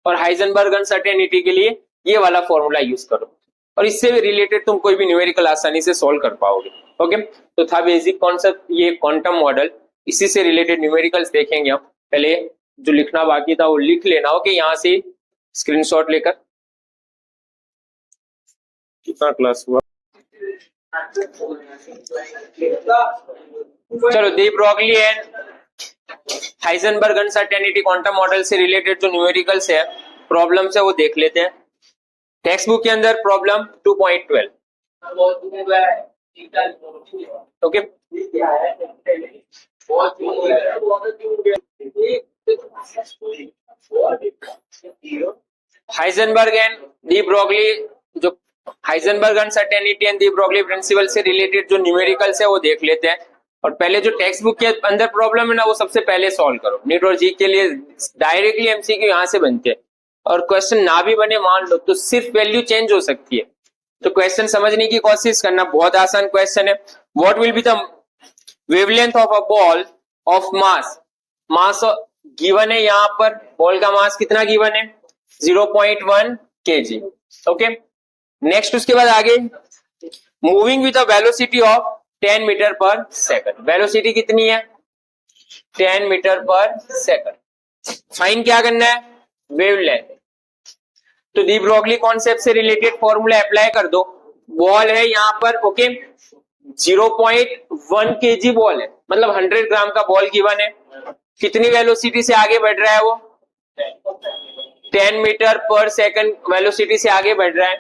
और हाइजेनबर्ग अनसर्टेनिटी के लिए ये वाला फॉर्मूला यूज करो, और इससे रिलेटेड तुम कोई भी न्यूमेरिकल आसानी से सॉल्व कर पाओगे। ओके, तो था बेसिक कॉन्सेप्ट ये क्वांटम मॉडल। इसी से रिलेटेड न्यूमेरिकल्स देखेंगे हम। पहले जो लिखना बाकी था वो लिख लेना। ओके, यहां से स्क्रीनशॉट लेकर। कितना क्लास हुआ? चलो, de Broglie and Heisenberg uncertainty quantum model से रिलेटेड जो न्यूमेरिकल्स है, प्रॉब्लम्स है, वो देख लेते हैं। टेक्स्ट बुक के अंदर problem 2.12। Okay, Heisenberg and de Broglie, जो Heisenberg uncertainty and de Broglie principle से रिलेटेड जो न्यूमेरिकल्स है वो देख लेते हैं। और पहले जो टेक्स्ट बुक के अंदर प्रॉब्लम है ना, वो सबसे पहले सॉल्व करो। नीट और जी के लिए डायरेक्टली एमसीक्यू यहां से बनते हैं, और क्वेश्चन ना भी बने मान लो तो सिर्फ वैल्यू चेंज हो सकती है। तो क्वेश्चन समझने की कोशिश करना, बहुत आसान क्वेश्चन है। What will be the wavelength of a ball of mass? Mass given है, यहां पर बॉल का मास कितना गिवन है? 0.1 kg। ओके, नेक्स्ट उसके बाद आगे, moving with a velocity of 10 metre per second. Velocity कितनी है? 10 मीटर पर सेकंड। फाइन क्या करना है? वेवलेंथ। तो दी ब्रोगली कॉन्सेप्ट से रिलेटेड फॉर्मूला अप्लाई कर दो। बॉल है यहां पर, ओके, 0.1 kg बॉल है, मतलब 100 ग्राम का बॉल गिवन है। कितनी वेलोसिटी से आगे बढ़ रहा है वो? 10 मीटर पर सेकंड वेलोसिटी से आगे बढ़ रहा है।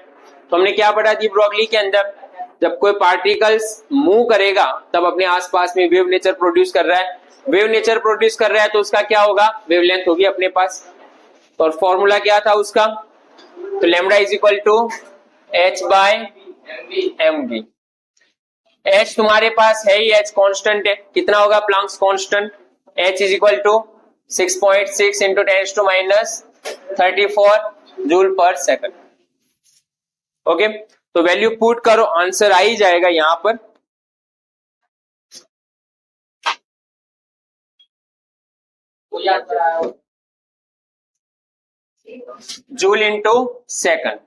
तो हमने क्या पढ़ा दी ब्रोगली के अंदर? जब कोई पार्टिकल्स मूव करेगा तब अपने आसपास में वेव नेचर प्रोड्यूस कर रहा है। वेव नेचर प्रोड्यूस कर रहा है तो उसका क्या होगा? वेवलेंथ होगी अपने पास। और फॉर्मूला क्या था उसका? तो lambda is equal to H by M V. H तुम्हारे पास है ही, एच कांस्टेंट है। कितना होगा Planck's constant? H is equal to 6.6 into 10⁻34 joule per second. Okay, तो वैल्यू पुट करो, आंसर आ ही जाएगा यहां पर। Joule into second.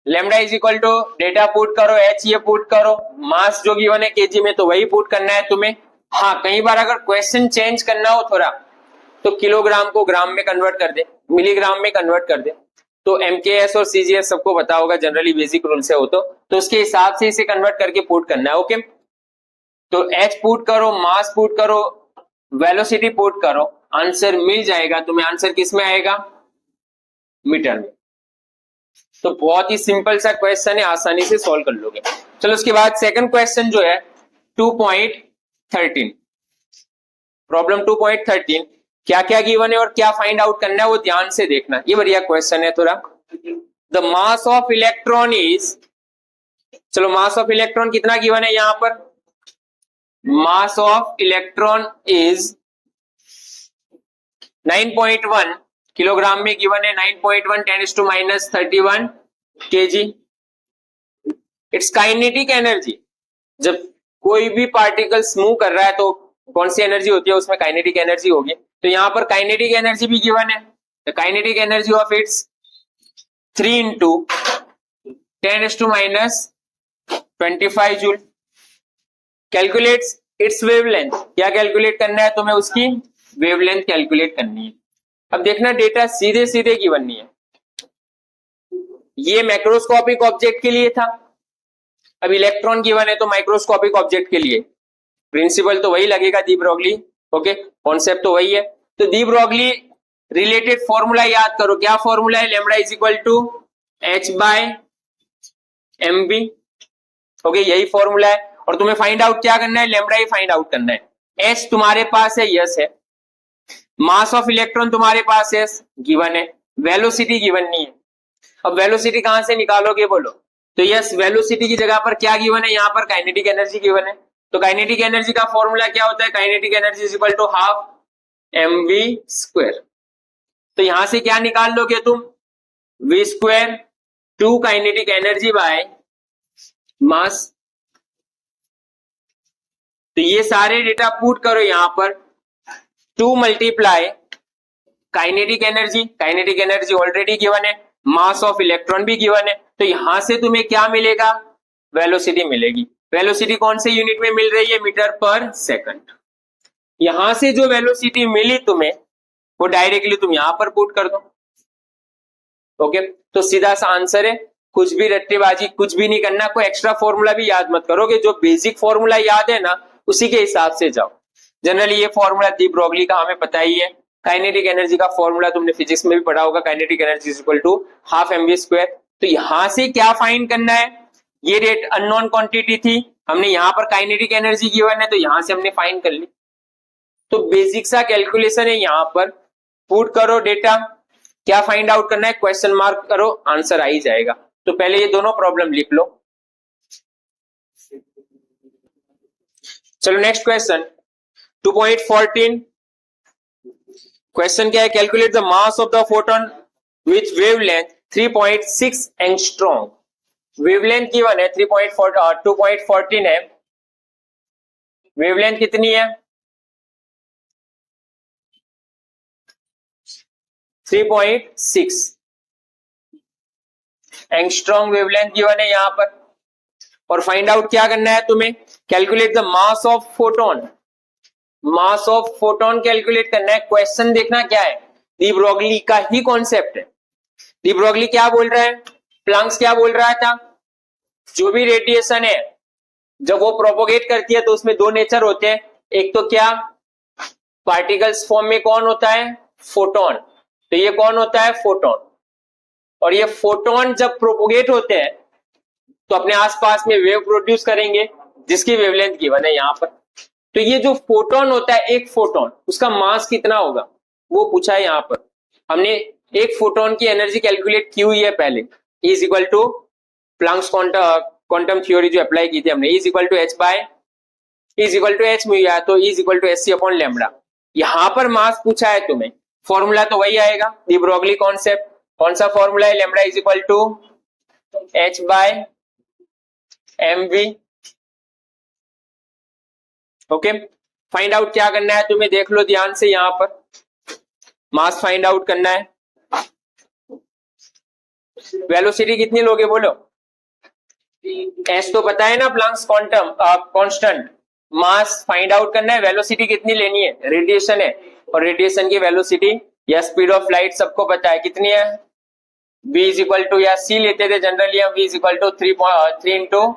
Lambda is equal to data put करो, एच ये पुट करो, मास जो गिवन है केजी में तो वही पुट करना है तुम्हें। हाँ, कई बार अगर क्वेश्चन चेंज करना हो थोड़ा तो किलोग्राम को ग्राम में कन्वर्ट कर दे, मिलीग्राम में कन्वर्ट कर दे। तो एमकेएस और सीजीएस सबको पता होगा, जनरली बेसिक रूल से हो तो उसके हिसाब से इसे कन्वर्ट करके पुट करना है। ओके, तो एच पुट करो, मास पुट करो, वेलोसिटी पुट करो, आंसर मिल जाएगा तुम्हें। आंसर किस में आएगा? मीटर में। तो बहुत ही सिंपल सा क्वेश्चन है, आसानी से सॉल्व कर लोगे। चलो उसके बाद सेकंड क्वेश्चन जो है 2.13, प्रॉब्लम 2.13, क्या क्या गिवन है और क्या फाइंड आउट करना है वो ध्यान से देखना। ये बढ़िया क्वेश्चन है थोड़ा। The mass of electron is, चलो मास ऑफ इलेक्ट्रॉन कितना गिवन है यहां पर? Mass of electron is 9.1 kilogram में गिवन है। 9.1 10⁻31 kg। इट्स काइनेटिक एनर्जी, जब कोई भी पार्टिकल्स मूव कर रहा है तो कौन सी एनर्जी होती है? उसमें काइनेटिक एनर्जी होगी। तो यहां पर काइनेटिक एनर्जी भी गिवन है। The kinetic energy of its 3 into 10⁻25 joule. Calculates it's wavelength. क्या कैलकुलेट करना है तुम्हें? उसकी वेवलेंथ कैलकुलेट करनी है। अब देखना, डेटा सीधे सीधे गिवन नहीं है। ये मैक्रोस्कोपिक ऑब्जेक्ट के लिए था, अब इलेक्ट्रॉन गिवन है तो माइक्रोस्कोपिक ऑब्जेक्ट के लिए। प्रिंसिपल तो वही लगेगा दी ब्रोगली, ओके, कॉन्सेप्ट तो वही है। तो दी ब्रोगली रिलेटेड फॉर्मूला याद करो। क्या फॉर्मूला है? Lambda is equal to H by M B. Okay, यही फॉर्मूला है। और तुम्हें फाइंड आउट क्या करना है? लैम्बडा ही फाइंड आउट करना है। एच तुम्हारे पास है, यस है। मास ऑफ इलेक्ट्रॉन तुम्हारे पास है, गिवन है। वेलोसिटी गिवन नहीं है। अब वेलोसिटी कहां से निकालोगे बोलो? तो यस, वेलोसिटी की जगह पर क्या गिवन है? यहां पर काइनेटिक एनर्जी गिवन है। तो काइनेटिक एनर्जी का फॉर्मूला क्या होता है, kinetic energy is equal to half mv²। तो यहां से क्या निकाल लोगे तुम, v², 2 kinetic energy by mass. तो ये सारे डेटा पुट करो यहां पर, 2 multiply kinetic energy already given है, मास ऑफ इलेक्ट्रॉन भी गिवन है, तो यहां से तुम्हें क्या मिलेगा, वेलोसिटी मिलेगी। वेलोसिटी कौन से यूनिट में मिल रही है, मीटर पर सेकंड। यहां से जो वेलोसिटी मिली तुम्हें वो डायरेक्टली तुम यहां पर पुट कर दो। ओके, तो सीधा सा आंसर है, कुछ भी रट्टेबाजी कुछ भी नहीं करना, कोई एक्स्ट्रा फॉर्मूला भी याद मत करोगे, जो बेसिक फॉर्मूला याद है ना उसी के हिसाब से जाओ। जनरली ये फॉर्मूला डी ब्रोगली का हमें पता ही है। काइनेटिक एनर्जी का फॉर्मूला तुमने फिजिक्स में भी पढ़ा होगा, kinetic energy is equal to half mv²। तो यहां से क्या फाइंड करना है, ये रेट अननोन क्वांटिटी थी, हमने यहां पर काइनेटिक एनर्जी गिवन है तो यहां से हमने फाइंड कर ली। तो बेसिक सा कैलकुलेशन है, यहां पर पुट करो डेटा, क्या फाइंड आउट करना है, क्वेश्चन मार्क करो, आंसर आ ही जाएगा। तो पहले ये दोनों प्रॉब्लम लिख लो। चलो नेक्स्ट क्वेश्चन 2.14। क्वेश्चन क्या है, calculate the mass of the photon which wavelength 3.6 angstrom. Wavelength given है 2.14 है, वेवलेंथ कितनी है 3.6 एंगस्ट्रॉम वेवलेंथ गिवन है यहां पर। और फाइंड आउट क्या करना है तुम्हें, calculate the mass of photon. Mass of photon calculate करना है। क्वेश्चन देखना क्या है, डी ब्रोगली का ही कॉन्सेप्ट है। डी ब्रोगली क्या बोल रहा है, प्लैंक्स क्या बोल रहा था, जो भी रेडिएशन है जब वो प्रोपोगेट करती है तो उसमें दो नेचर होते हैं, एक तो क्या पार्टिकल्स फॉर्म में कौन होता है, फोटोन। तो ये कौन होता है, फोटोन। और ये फोटोन जब प्रोपोगेट होते हैं तो अपने आसपास में वेव प्रोड्यूस करेंगे जिसकी वेवलेंथ गिवन है यहां पर। तो ये जो फोटोन होता है, एक फोटोन, उसका मास कितना होगा वो पूछा है यहां पर। हमने एक फोटोन की एनर्जी कैलकुलेट की हुई है पहले, is equal to Planck's quantum theory जो अप्लाई की थी हमने, is equal to H mu, तो is equal to H C upon lambda. यहां पर मास पूछा है तुम्हें, फॉर्मूला तो वही आएगा, डी ब्रोगली कॉन्सेप्ट। कौन सा फॉर्मूला है, lambda is equal to H by mv। Okay, find out क्या करना है तुम्हें, देख लो ध्यान से, यहां पर मास फाइंड आउट करना है। वेलोसिटी कितनी लोगे बोलो, एस तो पता है ना, Planck's quantum constant. Mass find out करना है, वेलोसिटी कितनी लेनी है, रेडिएशन है, और रेडिएशन की वेलोसिटी या स्पीड ऑफ लाइट सबको पता है कितनी है, v इज इक्वल टू, या c लेते थे जनरली हम, v is equal to 3 into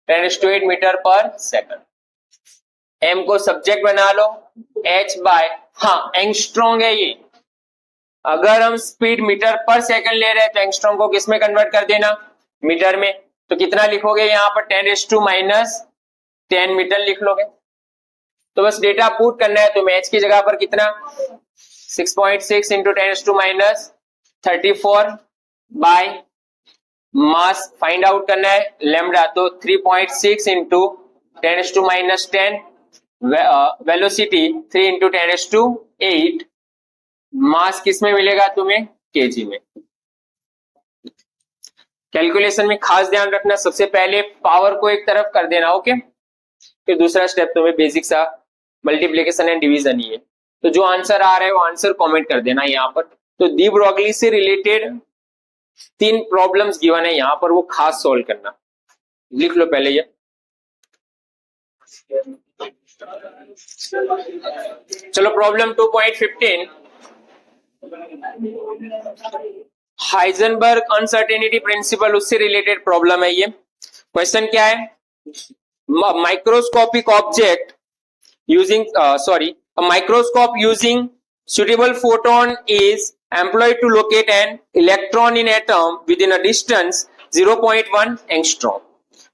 10⁸ metre per second. m को सब्जेक्ट बना लो, h बाय, हाँ एंगस्ट्रॉम है ये। अगर हम स्पीड मीटर पर सेकंड ले रहे हैं तो एंगस्ट्रॉम को किस में कन्वर्ट कर देना, मीटर में। तो कितना लिखोगे यहाँ पर 10⁻10 मीटर लिख लोगे। तो बस डेटा पुट करना है तुम्हें, h की जगह पर कितना 6.6 into 10⁻34 by mass find out करना है लैम्बडा, तो 3.6 इंटू 10⁻10, वेलोसिटी 3 इंटू 10⁸, मास किस में मिलेगा तुम्हें, केजी में। कैलकुलेशन में खास ध्यान रखना, सबसे पहले पावर को एक तरफ कर देना, ओके। फिर दूसरा स्टेप तुम्हें बेसिक सा मल्टीप्लिकेशन एंड डिवीजन ही है। तो जो आंसर आ रहा है वो आंसर कमेंट कर देना यहाँ पर। तो डी ब्रोगली से रिलेटेड 3 प्रॉब्लम्स गिवन है यहाँ पर, वो खास सॉल्व करना, लिख लो पहले ये। चलो प्रॉब्लम 2.15, हाइजेनबर्ग अनसर्टेनिटी प्रिंसिपल, उससे रिलेटेड प्रॉब्लम है ये। क्वेश्चन क्या है, microscopic object using a microscope using suitable photon is employed to locate an electron in atom within a distance 0.1 angstrom.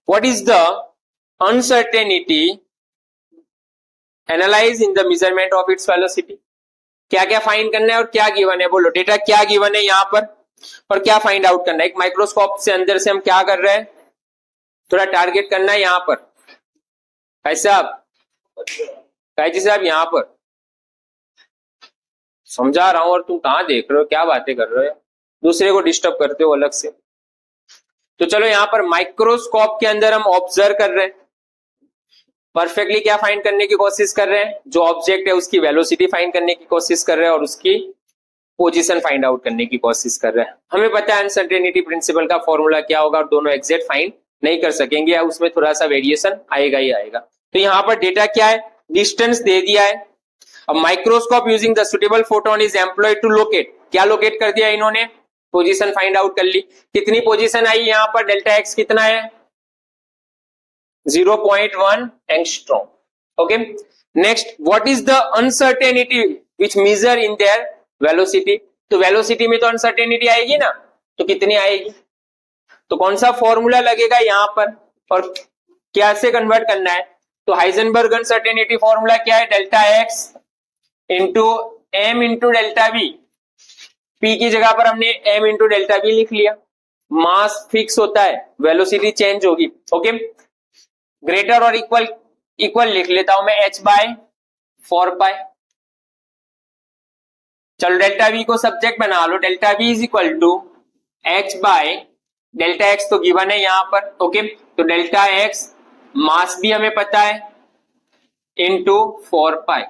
What is the uncertainty analyzed in the measurement of its velocity? क्या क्या find करना है और क्या given है, बोलो data क्या given है यहाँ पर और क्या फाइंड आउट करना है। एक माइक्रोस्कोप से अंदर से हम क्या कर रहे हैं, थोड़ा टारगेट करना है यहाँ पर। ऐसा जी साहब यहाँ पर समझा रहा हूं और तुम कहाँ देख रहे हो, क्या बातें कर रहे हो, दूसरे को डिस्टर्ब करते हो अलग से। तो चलो यहाँ पर माइक्रोस्कोप के अंदर हम ऑब्जर्व कर रहे हैं, परफेक्टली क्या फाइंड करने की कोशिश कर रहे हैं, जो ऑब्जेक्ट है उसकी वेलोसिटी फाइंड करने की कोशिश कर रहे हैं और उसकी पोजीशन फाइंड आउट करने की कोशिश कर रहे हैं। हमें पता है अनसर्टेनिटी प्रिंसिपल का फॉर्मूला क्या होगा और दोनों एग्जैक्ट फाइंड नहीं कर सकेंगे या उसमें थोड़ा सा वेरिएशन आएगा ही आएगा। तो यहाँ पर डेटा क्या है, डिस्टेंस दे दिया है। अब microscope using the suitable photon is employed to locate, क्या लोकेट कर दिया इन्होंने, पोजीशन फाइंड आउट कर ली। कितनी पोजीशन आई यहाँ पर, डेल्टा एक्स कितना है 0.1 angstrom. Okay, next what is the uncertainty which measure in their velocity, तो वेलोसिटी में तो अनसर्टेनिटी आएगी ना, तो कितनी आएगी, तो कौन सा फॉर्मूला लगेगा यहाँ पर और कैसे कन्वर्ट करना है, तो हाइजेनबर्ग अनसर्टेनिटी फॉर्मूला क्या है, delta X into M into delta V, P की जगह पर हमने एम इंटू डेल्टा वी लिख लिया, मास फिक्स होता है, वेलोसिटी चेंज होगी। ओके, ग्रेटर और इक्वल इक्वल लिख लेता हूं मैं h बाय 4 पाई। चलो डेल्टा वी को सब्जेक्ट बना लो, delta V is equal to h by delta X तो गिवन है यहां पर। ओके, तो डेल्टा एक्स मास भी हमें पता है इंटू 4 पाई,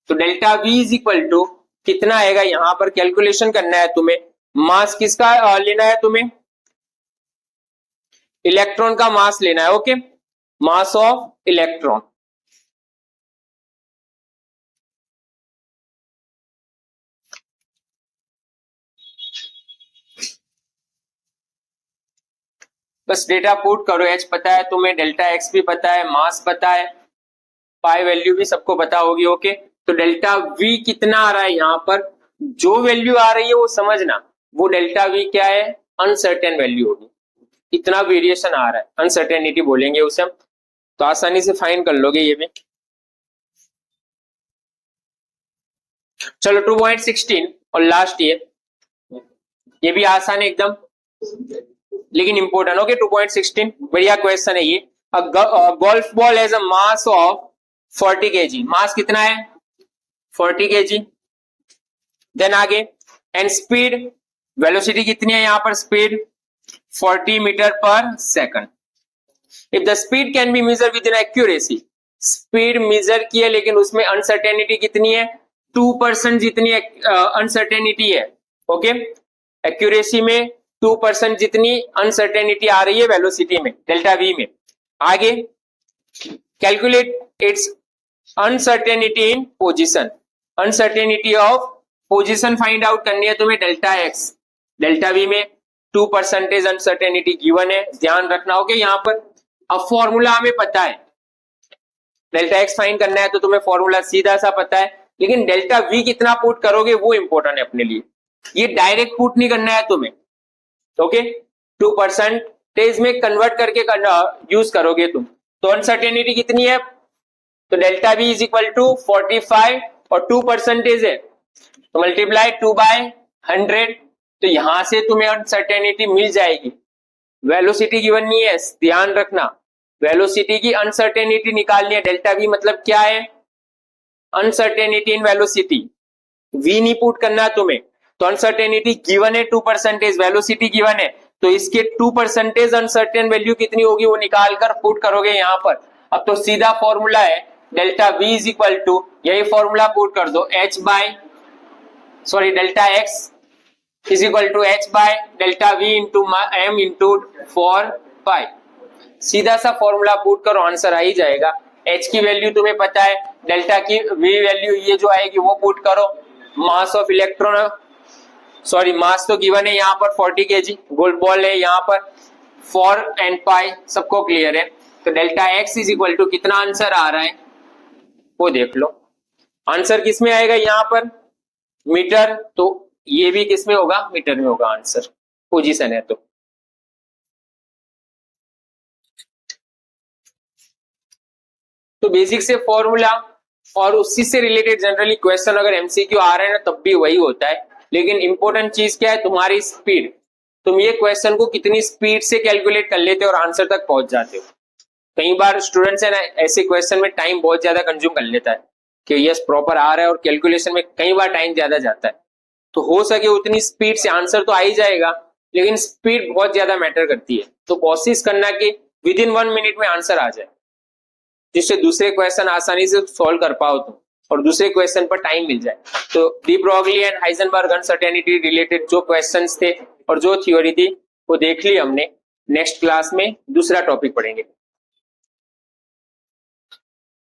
तो delta V is equal to कितना आएगा, यहां पर कैलकुलेशन करना है तुम्हें, मास किसका लेना है तुम्हें, इलेक्ट्रॉन का मास लेना है। ओके, मास ऑफ इलेक्ट्रॉन, बस डेटा पुट करो, एच पता है तुम्हें, डेल्टा एक्स भी पता है, मास पता है, पाई वैल्यू भी सबको पता होगी। ओके, तो डेल्टा वी कितना आ रहा है यहाँ पर, जो वैल्यू आ रही है वो समझना, वो डेल्टा वी क्या है, अनसर्टेन वैल्यू होगी, इतना वेरिएशन आ रहा है, अनसर्टेनिटी बोलेंगे उसे हम, तो आसानी से फाइंड कर लोगे ये भी। चलो 2.16 और लास्ट ये भी आसान है एकदम लेकिन इंपॉर्टेंट। ओके, 2.16 बढ़िया क्वेश्चन है ये। Golf ball has a mass of 40 kg, mass कितना है 40 kg। देन आगे एंड स्पीड, वेलोसिटी कितनी है यहाँ पर, speed 40 metre per second. If the speed can be measure with in accuracy, speed measure की है लेकिन उसमें अनसर्टेनिटी कितनी है, 2% जितनी अनसर्टेनिटी है। ओके, एक्यूरेसी में 2% जितनी अनसर्टेनिटी आ रही है वेलोसिटी में, डेल्टा वी में। आगे calculate its uncertainty in position, uncertainty of position find out करनी है तुम्हें, डेल्टा एक्स, डेल्टा वी में 2% अनसर्टेनिटी गिवन है, ध्यान रखना। ओके, यहाँ पर अब फॉर्मूला हमें पता है, डेल्टा एक्स फाइंड करना है तो तुम्हें फॉर्मूला सीधा सा पता है, लेकिन डेल्टा वी कितना पुट करोगे वो इंपॉर्टेंट है अपने लिए, ये डायरेक्ट पुट नहीं करना है तुम्हें। ओके, 2% में कन्वर्ट करके यूज करोगे तुम, तो अनसर्टेनिटी कितनी है, तो delta V is equal to 45 और 2% है तो मल्टीप्लाई 2/100, तो यहां से तुम्हें अनसर्टेनिटी मिल जाएगी। वेलोसिटी गिवन नहीं है, ध्यान रखना, वेलोसिटी की अनसर्टेनिटी निकालनी है। डेल्टा वी मतलब क्या है, अनसर्टेनिटी इन वेलोसिटी, वी नहीं पुट करना तुम्हें, तो अनसर्टेनिटी गिवन है 2%, वेलोसिटी गिवन है, तो इसके 2% अनसर्टेन वैल्यू कितनी होगी वो निकाल कर पुट करोगे यहाँ पर। अब तो सीधा फॉर्मूला है delta V is equal to, यही फॉर्मूला पुट कर दो, delta X is equal to h by delta V into M into 4 pi, सीधा सा फॉर्मूला पुट करो, आंसर आ ही जाएगा। h की वैल्यू तुम्हें पता है, डेल्टा की v वैल्यू ये जो आएगी वो पुट करो, मास ऑफ इलेक्ट्रॉन मास तो गिवन है यहाँ पर 40 kg, गोल्ड बॉल है यहाँ पर 4 एंड पाई, सबको क्लियर है। तो delta x is equal to कितना आंसर आ रहा है वो देख लो, आंसर किस में आएगा यहाँ पर, मीटर, तो ये भी किस में होगा, मीटर में होगा आंसर, पोजीशन है तो बेसिक से फॉर्मूला और उसी से रिलेटेड जनरली क्वेश्चन अगर एमसीक्यू आ रहे हैं ना तब भी वही होता है, लेकिन इंपॉर्टेंट चीज क्या है, तुम्हारी स्पीड, तुम ये क्वेश्चन को कितनी स्पीड से कैलकुलेट कर लेते हो और आंसर तक पहुंच जाते हो। कई बार स्टूडेंट्स है ना ऐसे क्वेश्चन में टाइम बहुत ज्यादा कंज्यूम कर लेता है कि यस प्रॉपर आ रहा है, और कैलकुलेशन में कई बार टाइम ज्यादा जाता है। तो हो सके उतनी स्पीड से आंसर तो आ ही जाएगा, लेकिन स्पीड बहुत ज्यादा मैटर करती है। तो कोशिश करना कि विद इन 1 मिनट में आंसर आ जाए, जिससे दूसरे क्वेश्चन आसानी से सॉल्व कर पाओ तुम, और दूसरे क्वेश्चन पर टाइम मिल जाए। तो de Broglie and Heisenberg uncertainty related जो क्वेश्चंस थे और जो थ्योरी थी वो देख ली हमने। नेक्स्ट क्लास में दूसरा टॉपिक पढ़ेंगे।